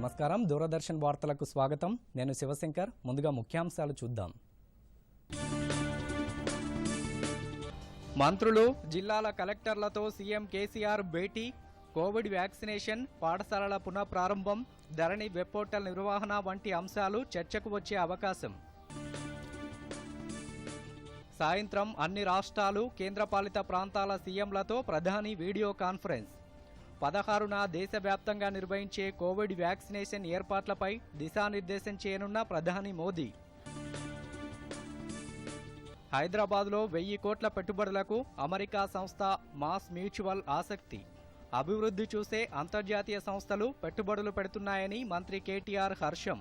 నమస్కారం. దూరదర్శన్ వార్తలకు స్వాగతం. నేను శివశంకర్. ముందుగా ముఖ్యాంశాలు చూద్దాం. మంత్రులు, జిల్లాల కలెక్టర్లతో సీఎం కేసీఆర్ భేటీ. కోవిడ్ వ్యాక్సినేషన్, పాఠశాలల పునఃప్రారంభం, ధరణి వెబ్ పోర్టల్ నిర్వహణ వంటి అంశాలు చర్చకు వచ్చే అవకాశం. సాయంత్రం అన్ని రాష్ట్రాలు, కేంద్రపాలిత ప్రాంతాల సీఎంలతో ప్రధాని వీడియో కాన్ఫరెన్స్. 16న దేశవ్యాప్తంగా నిర్వహించే కోవిడ్ వ్యాక్సినేషన్ ఏర్పాట్లపై దిశానిర్దేశం చేయనున్న ప్రధాని మోదీ. హైదరాబాద్లో 1000 కోట్ల పెట్టుబడులకు అమెరికా సంస్థ మాస్ మ్యూచువల్ ఆసక్తి. అభివృద్ధి చూసే అంతర్జాతీయ సంస్థలు పెట్టుబడులు పెడుతున్నాయని మంత్రి కేటీఆర్ హర్షం.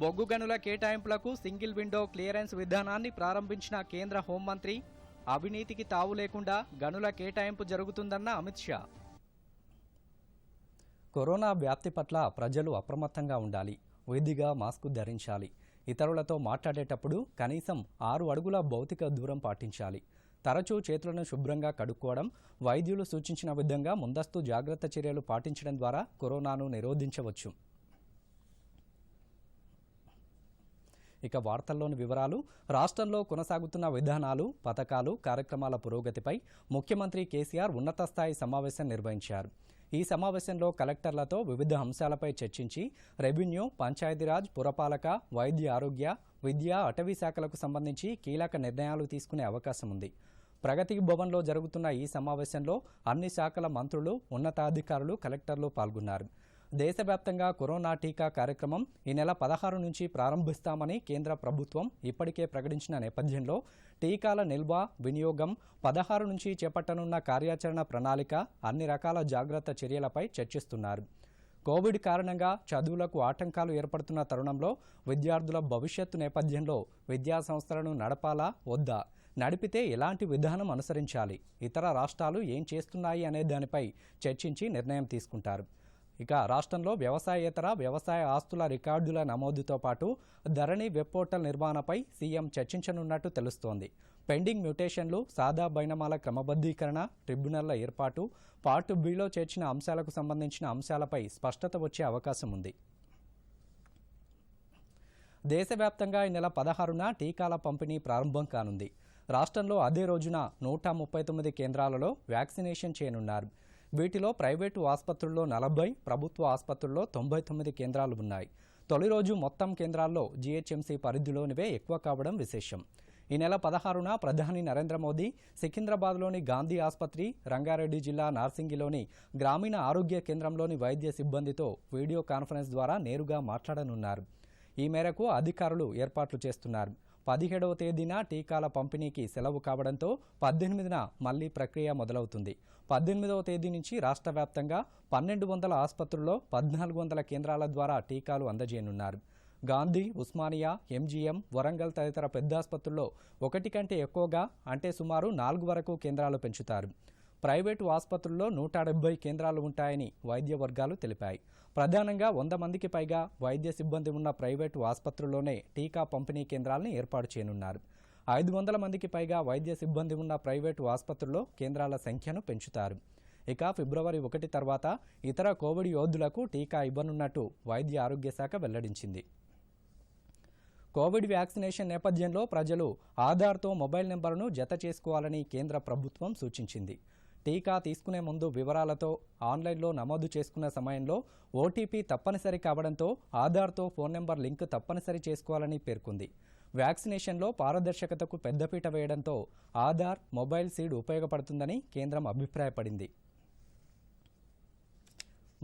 బొగ్గు గనుల కేటాయింపులకు సింగిల్ విండో క్లియరెన్స్ విధానాన్ని ప్రారంభించిన కేంద్ర హోంమంత్రి. అవినీతికి తావు లేకుండా గనుల కేటాయింపు జరుగుతుందన్న అమిత్ షా. కరోనా వ్యాప్తి పట్ల ప్రజలు అప్రమత్తంగా ఉండాలి. విధిగా మాస్క్ ధరించాలి. ఇతరులతో మాట్లాడేటప్పుడు కనీసం 6 అడుగుల భౌతిక దూరం పాటించాలి. తరచూ చేతులను శుభ్రంగా కడుక్కోవడం, వైద్యులు సూచించిన విధంగా ముందస్తు జాగ్రత్త చర్యలు పాటించడం ద్వారా కరోనాను నిరోధించవచ్చు. ఇక వార్తల్లోని వివరాలు. రాష్ట్రంలో కొనసాగుతున్న విధానాలు, పథకాలు, కార్యక్రమాల పురోగతిపై ముఖ్యమంత్రి కేసీఆర్ ఉన్నత స్థాయి సమావేశం నిర్వహించారు. ఈ సమావేశంలో కలెక్టర్లతో వివిధ అంశాలపై చర్చించి రెవెన్యూ, పంచాయతీరాజ్, పురపాలక, వైద్య ఆరోగ్య, విద్య, అటవీ శాఖలకు సంబంధించి కీలక నిర్ణయాలు తీసుకునే అవకాశం ఉంది. ప్రగతి భవన్లో జరుగుతున్న ఈ సమావేశంలో అన్ని శాఖల మంత్రులు, ఉన్నతాధికారులు, కలెక్టర్లు పాల్గొన్నారు. దేశవ్యాప్తంగా కరోనా టీకా కార్యక్రమం ఈ నెల 16 నుంచి ప్రారంభిస్తామని కేంద్ర ప్రభుత్వం ఇప్పటికే ప్రకటించిన నేపథ్యంలో టీకాల నిల్వ, వినియోగం, 16 నుంచి చేపట్టనున్న కార్యాచరణ ప్రణాళిక, అన్ని రకాల జాగ్రత్త చర్యలపై చర్చిస్తున్నారు. కోవిడ్ కారణంగా చదువులకు ఆటంకాలు ఏర్పడుతున్న తరుణంలో విద్యార్థుల భవిష్యత్తు నేపథ్యంలో విద్యా సంస్థలను నడపాలా వద్దా, నడిపితే ఎలాంటి విధానం అనుసరించాలి, ఇతర రాష్ట్రాలు ఏం చేస్తున్నాయి అనే దానిపై చర్చించి నిర్ణయం తీసుకుంటారు. ఇక రాష్ట్రంలో వ్యవసాయేతర, వ్యవసాయ ఆస్తుల రికార్డుల నమోదుతో పాటు ధరణి వెబ్ పోర్టల్ నిర్వహణపై సీఎం చర్చించనున్నట్టు తెలుస్తోంది. పెండింగ్ మ్యూటేషన్లు, సాదా బైనామాల క్రమబద్ధీకరణ, ట్రిబ్యునళ్ల ఏర్పాటు, పార్ట్ బిలో చేర్చిన అంశాలకు సంబంధించిన అంశాలపై స్పష్టత వచ్చే అవకాశం ఉంది. దేశవ్యాప్తంగా ఈ నెల 16న టీకాల పంపిణీ ప్రారంభం కానుంది. రాష్ట్రంలో అదే రోజున 139 కేంద్రాలలో వ్యాక్సినేషన్ చేయనున్నారు. వీటిలో ప్రైవేటు ఆసుపత్రుల్లో 40, ప్రభుత్వ ఆసుపత్రుల్లో 99 కేంద్రాలు ఉన్నాయి. తొలి రోజు మొత్తం కేంద్రాల్లో జీహెచ్ఎంసీ పరిధిలోనివే ఎక్కువ కావడం విశేషం. ఈ నెల 16న ప్రధాని నరేంద్ర మోదీ సికింద్రాబాద్లోని గాంధీ ఆసుపత్రి, రంగారెడ్డి జిల్లా నార్సింగిలోని గ్రామీణ ఆరోగ్య కేంద్రంలోని వైద్య సిబ్బందితో వీడియో కాన్ఫరెన్స్ ద్వారా నేరుగా మాట్లాడనున్నారు. ఈ మేరకు అధికారులు ఏర్పాట్లు చేస్తున్నారు. 17వ తేదీన టీకాల పంపిణీకి సెలవు కావడంతో 18న మళ్లీ ప్రక్రియ మొదలవుతుంది. 18వ తేదీ నుంచి రాష్ట్ర వ్యాప్తంగా 1200 ఆసుపత్రుల్లో 1400 కేంద్రాల ద్వారా టీకాలు అందజేయనున్నారు. గాంధీ, ఉస్మానియా, ఎంజీఎం, వరంగల్ తదితర పెద్ద ఆసుపత్రుల్లో 1 కంటే ఎక్కువగా అంటే సుమారు 4 వరకు కేంద్రాలు పెంచుతారు. ప్రైవేటు ఆసుపత్రుల్లో 170 కేంద్రాలు ఉంటాయని వైద్య వర్గాలు తెలిపాయి. ప్రధానంగా 100 మందికి పైగా వైద్య సిబ్బంది ఉన్న ప్రైవేటు ఆసుపత్రుల్లోనే టీకా పంపిణీ కేంద్రాలను ఏర్పాటు చేయనున్నారు. 500 మందికి పైగా వైద్య సిబ్బంది ఉన్న ప్రైవేటు ఆసుపత్రుల్లో కేంద్రాల సంఖ్యను పెంచుతారు. ఇక ఫిబ్రవరి 1 తర్వాత ఇతర కోవిడ్ యోధులకు టీకా ఇవ్వనున్నట్టు వైద్య ఆరోగ్య శాఖ వెల్లడించింది. కోవిడ్ వ్యాక్సినేషన్ నేపథ్యంలో ప్రజలు ఆధార్తో మొబైల్ నెంబర్ను జత చేసుకోవాలని కేంద్ర ప్రభుత్వం సూచించింది. టీకా తీసుకునే ముందు వివరాలతో ఆన్లైన్లో నమోదు చేసుకున్న సమయంలో ఓటీపీ తప్పనిసరి కావడంతో ఆధార్తో ఫోన్ నెంబర్ లింక్ తప్పనిసరి చేసుకోవాలని పేర్కొంది. వ్యాక్సినేషన్లో పారదర్శకతకు పెద్దపీట వేయడంతో ఆధార్, మొబైల్ సీడ్ ఉపయోగపడుతుందని కేంద్రం అభిప్రాయపడింది.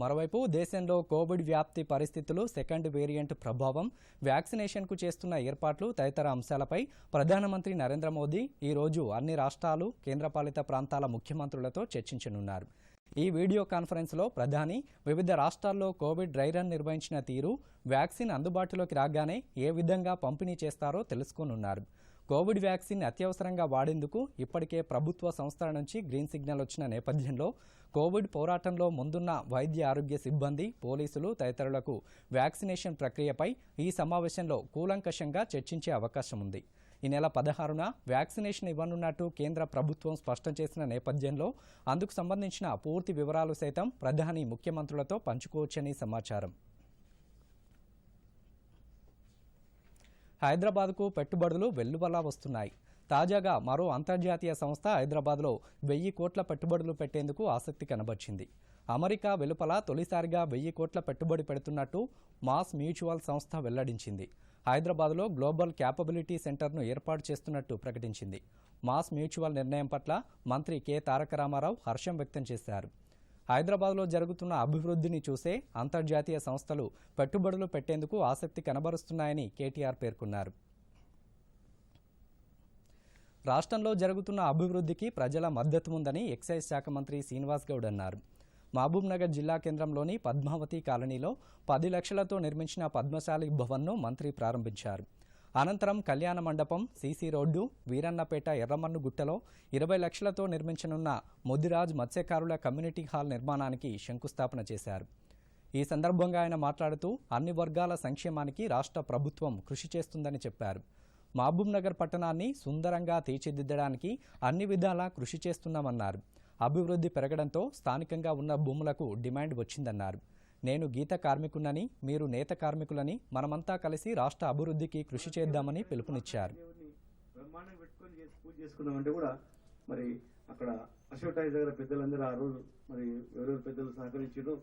మరోవైపు దేశంలో కోవిడ్ వ్యాప్తి పరిస్థితులు, సెకండ్ వేరియంట్ ప్రభావం, వ్యాక్సినేషన్కు చేస్తున్న ఏర్పాట్లు తదితర అంశాలపై ప్రధానమంత్రి నరేంద్ర మోదీ ఈరోజు అన్ని రాష్ట్రాలు, కేంద్రపాలిత ప్రాంతాల ముఖ్యమంత్రులతో చర్చించనున్నారు. ఈ వీడియో కాన్ఫరెన్స్లో ప్రధాని వివిధ రాష్ట్రాల్లో కోవిడ్ డ్రై రన్ నిర్వహించిన తీరు, వ్యాక్సిన్ అందుబాటులోకి రాగానే ఏ విధంగా పంపిణీ చేస్తారో తెలుసుకోనున్నారు. కోవిడ్ వ్యాక్సిన్ అత్యవసరంగా వాడేందుకు ఇప్పటికే ప్రభుత్వ సంస్థల నుంచి గ్రీన్ సిగ్నల్ వచ్చిన నేపథ్యంలో కోవిడ్ పోరాటంలో ముందున్న వైద్య ఆరోగ్య సిబ్బంది, పోలీసులు తదితరులకు వ్యాక్సినేషన్ ప్రక్రియపై ఈ సమావేశంలో కూలంకషంగా చర్చించే అవకాశం ఉంది. ఈ నెల 16న వ్యాక్సినేషన్ ఇవ్వనున్నట్టు కేంద్ర ప్రభుత్వం స్పష్టం చేసిన నేపథ్యంలో అందుకు సంబంధించిన పూర్తి వివరాలు సైతం ప్రధాని ముఖ్యమంత్రులతో పంచుకోవచ్చని సమాచారం. హైదరాబాద్కు పెట్టుబడులు వెల్లువలా వస్తున్నాయి. తాజాగా మరో అంతర్జాతీయ సంస్థ హైదరాబాద్లో 1000 కోట్ల పెట్టుబడులు పెట్టేందుకు ఆసక్తి కనబర్చింది. అమెరికా వెలుపల తొలిసారిగా 1000 కోట్ల పెట్టుబడి పెడుతున్నట్టు మాస్ మ్యూచువల్ సంస్థ వెల్లడించింది. హైదరాబాద్లో గ్లోబల్ క్యాపబిలిటీ సెంటర్ను ఏర్పాటు చేస్తున్నట్టు ప్రకటించింది. మాస్ మ్యూచువల్ నిర్ణయం పట్ల మంత్రి కె తారక రామారావు హర్షం వ్యక్తం చేశారు. హైదరాబాద్లో జరుగుతున్న అభివృద్ధిని చూసే అంతర్జాతీయ సంస్థలు పెట్టుబడులు పెట్టేందుకు ఆసక్తి కనబరుస్తున్నాయని కేటీఆర్ పేర్కొన్నారు. రాష్ట్రంలో జరుగుతున్న అభివృద్ధికి ప్రజల మద్దతు ఉందని ఎక్సైజ్ శాఖ మంత్రి శ్రీనివాస్ గౌడ్ అన్నారు. మహబూబ్నగర్ జిల్లా కేంద్రంలోని పద్మావతి కాలనీలో 10 లక్షలతో నిర్మించిన పద్మశాలి భవన్ను మంత్రి ప్రారంభించారు. అనంతరం కళ్యాణ మండపం, సీసీ రోడ్డు, వీరన్నపేట ఎర్రమన్ను గుట్టలో 20 లక్షలతో నిర్మించనున్న ముదిరాజ్ మత్స్యకారుల కమ్యూనిటీ హాల్ నిర్మాణానికి శంకుస్థాపన చేశారు. ఈ సందర్భంగా ఆయన మాట్లాడుతూ అన్ని వర్గాల సంక్షేమానికి రాష్ట్ర ప్రభుత్వం కృషి చేస్తుందని చెప్పారు. మహబూబ్నగర్ పట్టణాన్ని సుందరంగా తీర్చిదిద్దడానికి అన్ని విధాలా కృషి చేస్తున్నామన్నారు. అభివృద్ధి పెరగడంతో స్థానికంగా ఉన్న భూములకు డిమాండ్ వచ్చిందన్నారు. నేను గీత కార్మికునని, మీరు నేత కార్మికులని, మనమంతా కలిసి రాష్ట్ర అభివృద్ధికి కృషి చేద్దామని పిలుపునిచ్చారు. బ్రహ్మాండంగా పెట్టుకొని పూజ చేసుకున్నామంటే కూడా మరి అక్కడ అశోక్ టైజ్ దగ్గర పెద్దలందరూ ఆ రోజు మరి ఎవరెవరు పెద్దలు సహకరించారో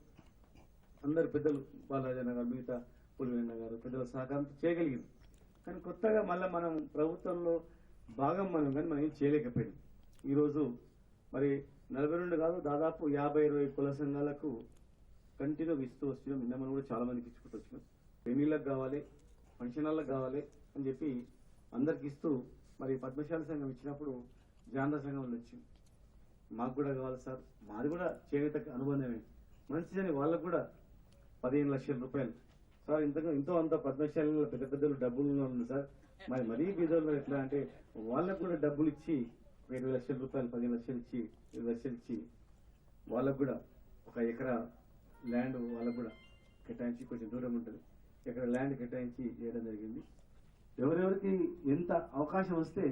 అందరు పెద్దలు బాలరాజన్న గారు, మిగతా పులివెన్న గారు పెద్దల సహకారంతో చేయగలిగింది. కానీ కొత్తగా మళ్ళీ మనం ప్రభుత్వంలో భాగం కానీ మనం ఏం చేయలేకపోయాం. ఈరోజు మరి 42 కాదు దాదాపు 50-20 కుల సంఘాలకు కంటిన్యూగా ఇస్తూ వస్తున్నాం. నిన్న మనం కూడా చాలా మందికి ఇచ్చుకుంటూ వచ్చినాం. పెళ్లిళ్ళకు కావాలి, ఫంక్షన్ హాల్లకు కావాలి అని చెప్పి అందరికి ఇస్తూ మరి పద్మశాలి సంఘం ఇచ్చినప్పుడు జాందా సంఘం వాళ్ళు వచ్చింది. మాకు కూడా కావాలి సార్, మాది కూడా చేనేత అనుబంధమే మంచిదని వాళ్ళకు కూడా 15 లక్షల రూపాయలు సార్. ఇంతో అంత పద్మశాలలో పెద్ద పెద్దలు డబ్బులు ఉంది సార్, మరి మరీ బీదోళ్ళు ఎట్లా అంటే వాళ్ళకు కూడా డబ్బులు ఇచ్చి 20 లక్షల రూపాయలు 15 లక్షలు ఇచ్చి 20 లక్షలు ఇచ్చి వాళ్ళకు కూడా 1 ఎకరా ల్యాండ్ వాళ్ళకు కూడా కేటాయించి, కొంచెం దూరం ఉంటుంది, ఎకరా ల్యాండ్ కేటాయించి చేయడం జరిగింది. ఎవరెవరికి ఎంత అవకాశం వస్తే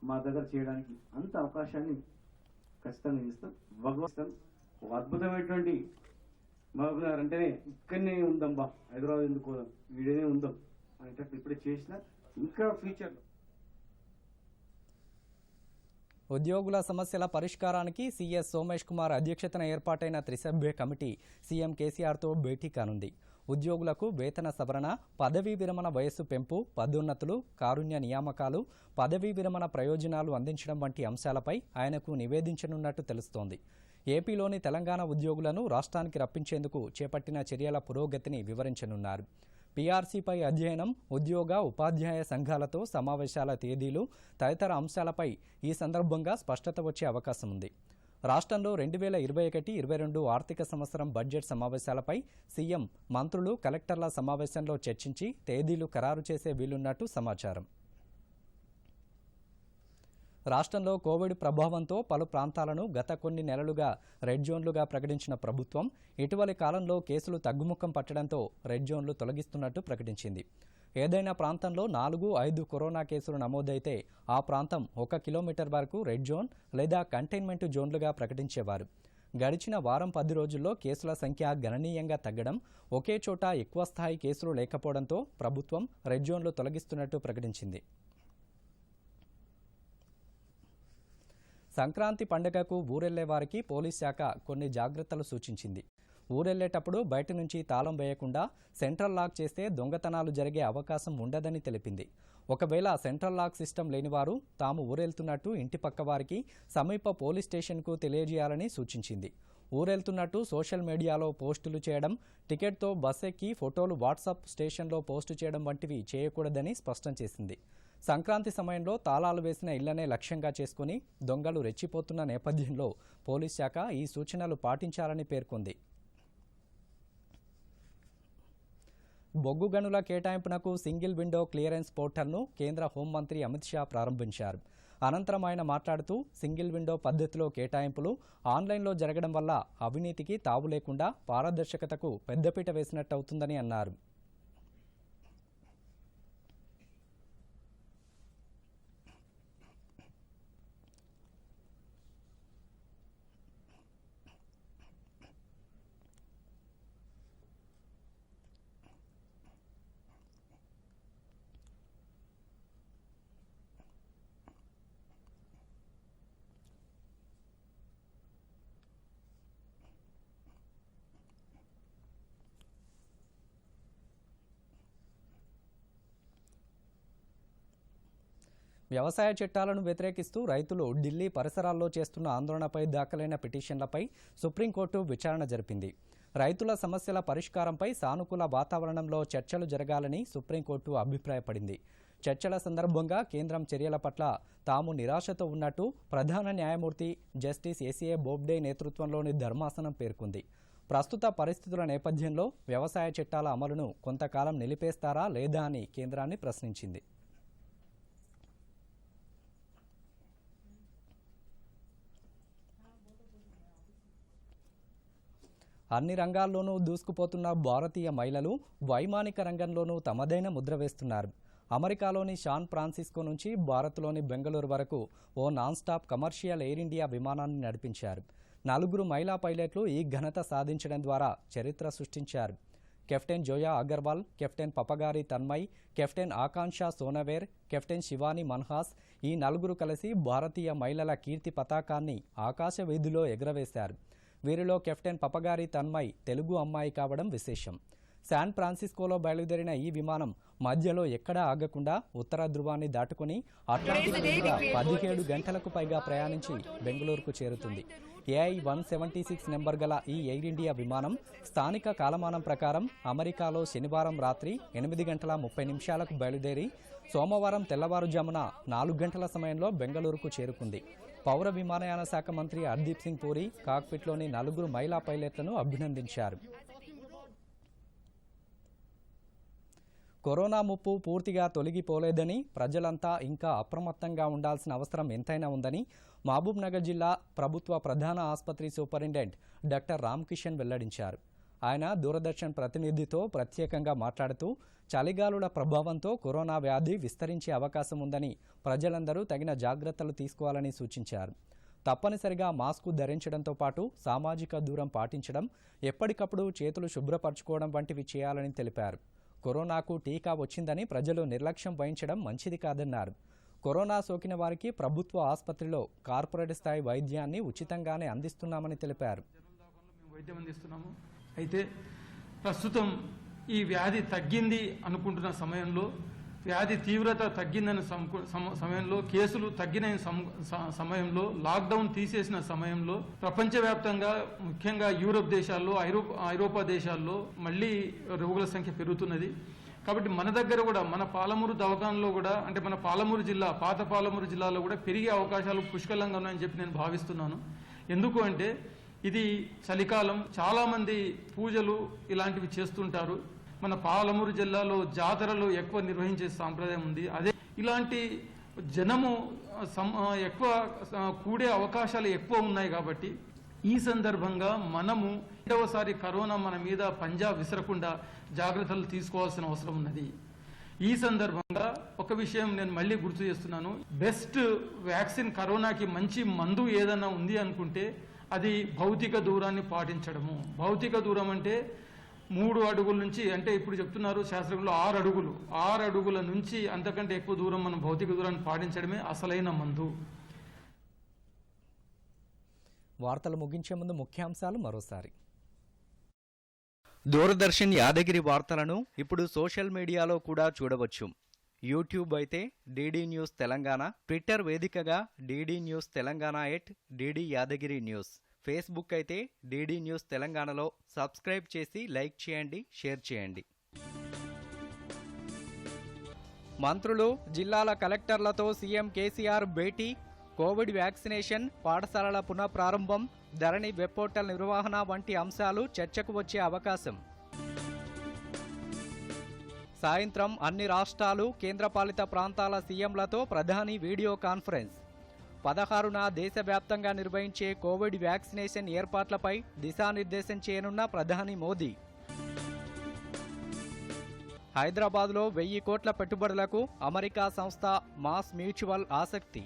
మా దగ్గర చేయడానికి అంత అవకాశాన్ని ఖచ్చితంగా ఇస్తాం. భగవంతం అద్భుతమైనటువంటి మహబూబ్నగర్ అంటేనే ఇక్కడనే ఉందాం, బా హైదరాబాద్ ఎందుకు పోదాం, వీడనే ఉందాం అనేటప్పుడు ఇప్పుడే చేసిన ఇంకా ఫ్యూచర్లో. ఉద్యోగుల సమస్యల పరిష్కారానికి సీఎస్ సోమేష్ కుమార్ అధ్యక్షతన ఏర్పాటైన త్రిసభ్య కమిటీ సీఎం కేసీఆర్తో భేటీ కానుంది. ఉద్యోగులకు వేతన సవరణ, పదవీ విరమణ వయస్సు పెంపు, పదోన్నతులు, కారుణ్య నియామకాలు, పదవీ విరమణ ప్రయోజనాలు అందించడం వంటి అంశాలపై ఆయనకు నివేదించనున్నట్టు తెలుస్తోంది. ఏపీలోని తెలంగాణ ఉద్యోగులను రాష్ట్రానికి రప్పించేందుకు చేపట్టిన చర్యల పురోగతిని వివరించనున్నారు. పీఆర్సీపై అధ్యయనం, ఉద్యోగ ఉపాధ్యాయ సంఘాలతో సమావేశాల తేదీలు తదితర అంశాలపై ఈ సందర్భంగా స్పష్టత వచ్చే అవకాశం ఉంది. రాష్ట్రంలో 2021-22 ఆర్థిక సంవత్సరం బడ్జెట్ సమావేశాలపై సీఎం, మంత్రులు, కలెక్టర్ల సమావేశంలో చర్చించి తేదీలు ఖరారు చేసే వీలున్నట్టు సమాచారం. రాష్ట్రంలో కోవిడ్ ప్రభావంతో పలు ప్రాంతాలను గత కొన్ని నెలలుగా రెడ్ జోన్లుగా ప్రకటించిన ప్రభుత్వం ఇటీవలి కాలంలో కేసులు తగ్గుముఖం పట్టడంతో రెడ్ జోన్లు తొలగిస్తున్నట్టు ప్రకటించింది. ఏదైనా ప్రాంతంలో 4-5 కరోనా కేసులు నమోదైతే ఆ ప్రాంతం 1 కిలోమీటర్ వరకు రెడ్ జోన్ లేదా కంటైన్మెంట్ జోన్లుగా ప్రకటించేవారు. గడిచిన వారం 10 రోజుల్లో కేసుల సంఖ్య గణనీయంగా తగ్గడం, ఒకే చోట ఎక్కువ స్థాయి కేసులు లేకపోవడంతో ప్రభుత్వం రెడ్ జోన్లు తొలగిస్తున్నట్టు ప్రకటించింది. సంక్రాంతి పండుగకు ఊరెళ్లే వారికి పోలీస్ శాఖ కొన్ని జాగ్రత్తలు సూచించింది. ఊరెళ్లేటప్పుడు బయట నుంచి తాళం వేయకుండా సెంట్రల్ లాక్ చేస్తే దొంగతనాలు జరిగే అవకాశం ఉండదని తెలిపింది. ఒకవేళ సెంట్రల్ లాక్ సిస్టమ్ లేనివారు తాము ఊరెళ్తున్నట్టు ఇంటి పక్క వారికి సమీప పోలీస్ స్టేషన్కు తెలియజేయాలని సూచించింది. ఊరెళ్తున్నట్టు సోషల్ మీడియాలో పోస్టులు చేయడం, టికెట్తో బస్ ఎక్కి ఫోటోలు వాట్సాప్ స్టేషన్లో పోస్టు చేయడం వంటివి చేయకూడదని స్పష్టం చేసింది. సంక్రాంతి సమయంలో తాళాలు వేసిన ఇళ్లనే లక్ష్యంగా చేసుకుని దొంగలు రెచ్చిపోతున్న నేపథ్యంలో పోలీస్ శాఖ ఈ సూచనలు పాటించాలని పేర్కొంది. బొగ్గు గనుల కేటాయింపునకు సింగిల్ విండో క్లియరెన్స్ పోర్టల్ను కేంద్ర హోంమంత్రి అమిత్ షా ప్రారంభించారు. అనంతరం ఆయన మాట్లాడుతూ సింగిల్ విండో పద్ధతిలో కేటాయింపులు ఆన్లైన్లో జరగడం వల్ల అవినీతికి తావు లేకుండా పారదర్శకతకు పెద్దపీట వేసినట్టవుతుందని అన్నారు. వ్యవసాయ చట్టాలను వ్యతిరేకిస్తూ రైతులు ఢిల్లీ పరిసరాల్లో చేస్తున్న ఆందోళనపై దాఖలైన పిటిషన్లపై సుప్రీంకోర్టు విచారణ జరిపింది. రైతుల సమస్యల పరిష్కారంపై సానుకూల వాతావరణంలో చర్చలు జరగాలని సుప్రీంకోర్టు అభిప్రాయపడింది. చర్చల సందర్భంగా కేంద్రం చర్యల పట్ల తాము నిరాశతో ఉన్నట్టు ప్రధాన న్యాయమూర్తి జస్టిస్ ఏసీఏ బోబ్డే నేతృత్వంలోని ధర్మాసనం పేర్కొంది. ప్రస్తుత పరిస్థితుల నేపథ్యంలో వ్యవసాయ చట్టాల అమలును కొంతకాలం నిలిపేస్తారా లేదా అని కేంద్రాన్ని ప్రశ్నించింది. అన్ని రంగాల్లోనూ దూసుకుపోతున్న భారతీయ మహిళలు వైమానిక రంగంలోనూ తమదైన ముద్ర వేస్తున్నారు. అమెరికాలోని శాన్ ఫ్రాన్సిస్కో నుంచి భారత్లోని బెంగళూరు వరకు ఓ non stop commercial Air India విమానాన్ని నడిపించారు. 4 మహిళా పైలట్లు ఈ ఘనత సాధించడం ద్వారా చరిత్ర సృష్టించారు. Captain Zoya Agarwal, captain Papagari Tanmay, captain Akanksha Sonaware, captain Shivani Manhas ఈ 4 కలిసి భారతీయ మహిళల కీర్తి పతాకాన్ని ఆకాశ వీధిలో ఎగురవేశారు. వీరిలో కెప్టెన్ పపగారి తన్మయ్ తెలుగు అమ్మాయి కావడం విశేషం. శాన్ ఫ్రాన్సిస్కోలో బయలుదేరిన ఈ విమానం మధ్యలో ఎక్కడా ఆగకుండా ఉత్తర ధృవాన్ని దాటుకుని అట్లాంటిక్ మీదుగా 17 గంటలకు పైగా ప్రయాణించి బెంగళూరుకు చేరుతుంది. AI-176 నెంబర్ గల ఈ ఎయిర్ ఇండియా విమానం స్థానిక కాలమానం ప్రకారం అమెరికాలో శనివారం రాత్రి 8 గంటల 30 నిమిషాలకు బయలుదేరి సోమవారం తెల్లవారుజామున 4 గంటల సమయంలో బెంగళూరుకు చేరుకుంది. పౌర విమానయాన శాఖ మంత్రి హర్దీప్ సింగ్ పూరి కాక్పిట్లోని 4 మహిళా పైలట్లను అభినందించారు. కరోనా ముప్పు పూర్తిగా తొలగిపోలేదని, ప్రజలంతా ఇంకా అప్రమత్తంగా ఉండాల్సిన అవసరం ఎంతైనా ఉందని మహబూబ్నగర్ జిల్లా ప్రభుత్వ ప్రధాన ఆసుపత్రి సూపరింటెండెంట్ డాక్టర్ రామకిషన్ వెల్లడించారు. ఆయన దూరదర్శన్ ప్రతినిధితో ప్రత్యేకంగా మాట్లాడుతూ చలిగాలుల ప్రభావంతో కరోనా వ్యాధి విస్తరించే అవకాశం ఉందని ప్రజలందరూ తగిన జాగ్రత్తలు తీసుకోవాలని సూచించారు. తప్పనిసరిగా మాస్కు ధరించడంతో పాటు సామాజిక దూరం పాటించడం, ఎప్పటికప్పుడు చేతులు శుభ్రపరచుకోవడం వంటివి చేయాలని తెలిపారు. కరోనాకు టీకా వచ్చిందని ప్రజలు నిర్లక్ష్యం వహించడం మంచిది కాదన్నారు. కరోనా సోకిన వారికి ప్రభుత్వ ఆసుపత్రిలో కార్పొరేట్ స్థాయి వైద్యాన్ని ఉచితంగానే అందిస్తున్నామని తెలిపారు. వైద్యం అందిస్తున్నాము. అయితే ప్రస్తుతం ఈ వ్యాధి తగ్గింది అనుకుంటున్న సమయంలో, వ్యాధి తీవ్రత తగ్గిందన్న సమయంలో, కేసులు తగ్గిన సమయంలో, లాక్డౌన్ తీసేసిన సమయంలో ప్రపంచవ్యాప్తంగా ముఖ్యంగా యూరోప్ దేశాల్లో, ఐరోపా దేశాల్లో మళ్ళీ రోగుల సంఖ్య పెరుగుతున్నది. కాబట్టి మన దగ్గర కూడా, మన పాలమూరు దవాఖానలో కూడా, అంటే మన పాలమూరు జిల్లా, పాత పాలమూరు జిల్లాలో కూడా పెరిగే అవకాశాలు పుష్కలంగా ఉన్నాయని చెప్పి నేను భావిస్తున్నాను. ఎందుకు అంటే ఇది చలికాలం, చాలామంది పూజలు ఇలాంటివి చేస్తుంటారు. మన పాలమూరు జిల్లాలో జాతరలు ఎక్కువ నిర్వహించే సాంప్రదాయం ఉంది. అదే ఇలాంటి జనము ఎక్కువ కూడే అవకాశాలు ఎక్కువ ఉన్నాయి. కాబట్టి ఈ సందర్భంగా మనము రెండవసారి కరోనా మన మీద పంజా విసరకుండా జాగ్రత్తలు తీసుకోవాల్సిన అవసరం ఉన్నది. ఈ సందర్భంగా ఒక విషయం నేను మళ్ళీ గుర్తు చేస్తున్నాను. బెస్ట్ వ్యాక్సిన్, కరోనాకి మంచి మందు ఏదన్నా ఉంది అనుకుంటే అది భౌతిక దూరాన్ని పాటించడము. భౌతిక దూరం అంటే 3 అడుగుల నుంచి, అంటే ఇప్పుడు చెప్తున్నారు శాస్త్రంలో 6 అడుగులు, 6 అడుగుల నుంచి అంతకంటే ఎక్కువ దూరం మనం భౌతిక దూరాన్ని పాటించడమే అసలైన మందు. వార్తలు ముగించే ముందు ముఖ్యాంశాలు మరోసారి. దూరదర్శన్ యాదగిరి వార్తలను ఇప్పుడు సోషల్ మీడియాలో కూడా చూడవచ్చు. యూట్యూబ్ అయితే డిడి న్యూస్ తెలంగాణ, ట్విట్టర్ వేదికగా DD news Telangana @DD Yadagiri news, Facebook అయితే డిడి న్యూస్ తెలంగాణలో సబ్స్క్రైబ్ చేసి లైక్ చేయండి, షేర్ చేయండి. మంత్రులు, జిల్లాల కలెక్టర్లతో సీఎం కేసీఆర్ భేటీ, కోవిడ్ వ్యాక్సినేషన్, పాఠశాలల పునఃప్రారంభం, ధరణి వెబ్ పోర్టల్ నిర్వహణ వంటి అంశాలు చర్చకు వచ్చే అవకాశం. సాయంత్రం అన్ని రాష్ట్రాలు, కేంద్రపాలిత ప్రాంతాల సీఎంలతో ప్రధాని వీడియో కాన్ఫరెన్స్. 16న దేశవ్యాప్తంగా నిర్వహించే కోవిడ్ వ్యాక్సినేషన్ ఏర్పాట్లపై దిశానిర్దేశం చేయనున్న ప్రధాని మోదీ. హైదరాబాద్లో 1000 కోట్ల పెట్టుబడులకు అమెరికా సంస్థ మాస్ మ్యూచువల్ ఆసక్తి.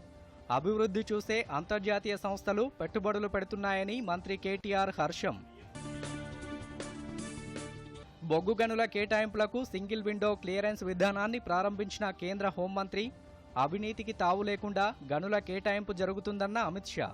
అభివృద్ధి చూసే అంతర్జాతీయ సంస్థలు పెట్టుబడులు పెడుతున్నాయని మంత్రి కేటీఆర్ హర్షం. బొగ్గు గనుల కేటాయింపులకు సింగిల్ విండో క్లియరెన్స్ విధానాన్ని ప్రారంభించిన కేంద్ర హోంమంత్రి. అవినీతికి తావు లేకుండా గనుల కేటాయింపు జరుగుతుందన్న అమిత్ షా.